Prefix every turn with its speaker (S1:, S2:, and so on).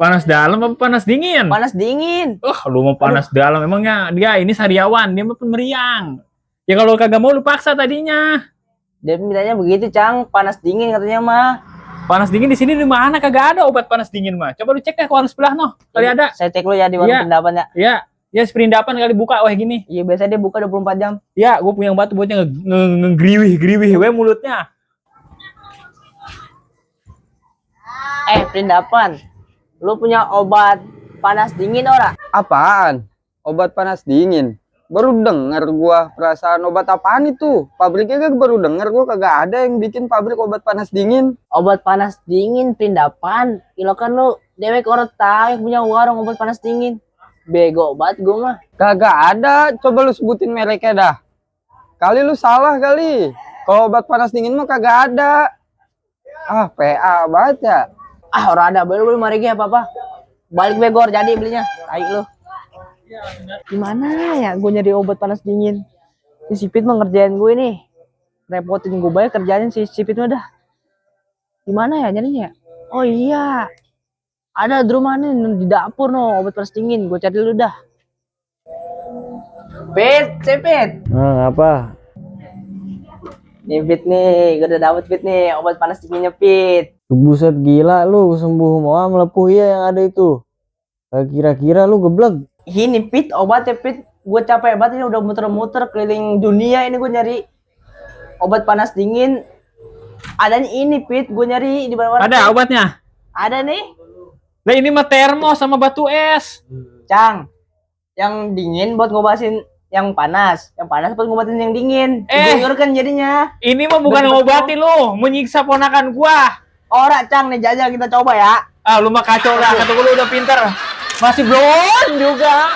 S1: Panas dalam apa panas dingin?
S2: Panas dingin.
S1: Lu mau panas dalam. Emangnya dia ini sariawan, dia mah pemeriang. Ya kalau kagak mau lu paksa tadinya.
S2: Dia mintanya begitu, Cang. Panas dingin katanya mah.
S1: Panas dingin di sini di mana kagak ada obat panas dingin mah. Coba lu cek ke warung sebelah noh. Kali ada.
S2: Saya cek lu ya di warung
S1: Iya.
S2: Perindapan ya.
S1: Iya, ya seperindapan kali buka wah gini.
S2: Iya, biasa dia buka 24 jam.
S1: Ya, gue punya batu buatnya ngegriwih we mulutnya.
S2: Perindapan. Lu punya obat panas dingin ora?
S3: Apaan? Obat panas dingin? Baru denger gua, perasaan obat apaan itu? Pabriknya kan baru denger gua, kagak ada yang bikin pabrik obat panas dingin.
S2: Obat panas dingin Perindapan. Ilo kan lu dewek orang tahu yang punya warung obat panas dingin. Bego banget gua mah.
S3: Kagak ada, coba lu sebutin mereknya dah. Kali lu salah kali. Kalau obat panas dingin mah kagak ada. PA banget ya.
S2: Orang ada beli 5.000 apa-apa. Balik begor jadi belinya. Tai lu. Gimana ya gue nyari obat panas dingin? Si Sipit mah ngerjain gue nih. Repotin gue banyak kerjain si Sipit mah dah. Gimana ya nyarinya? Oh iya. Ada di rumah nih di dapur no obat panas dingin. Gue cari dulu dah. Sipit.
S3: Apa?
S2: Nih Pit nih, gue udah dapet Pit nih obat panas dinginnya Pit.
S3: Buset gila lu, sembuh mau melepuh ya yang ada itu. Kira-kira lu gebleg.
S2: Ini Pit obatnya Pit. Gue capek banget ini udah muter-muter keliling dunia ini gue nyari obat panas dingin. Adanya ini Pit, gue nyari di mana-mana.
S1: Ada obatnya?
S2: Ada nih.
S1: Nah ini mah termos sama batu es.
S2: Cang, yang dingin buat ngobatin yang panas buat ngobatin yang dingin. Jujur kan jadinya.
S1: Ini mah bukan ngobatin lu, menyiksa ponakan gua.
S2: Ora Cang nih jajal kita coba ya.
S1: Lu mah kacau lah, kata gua lu udah pinter. Masih belum juga.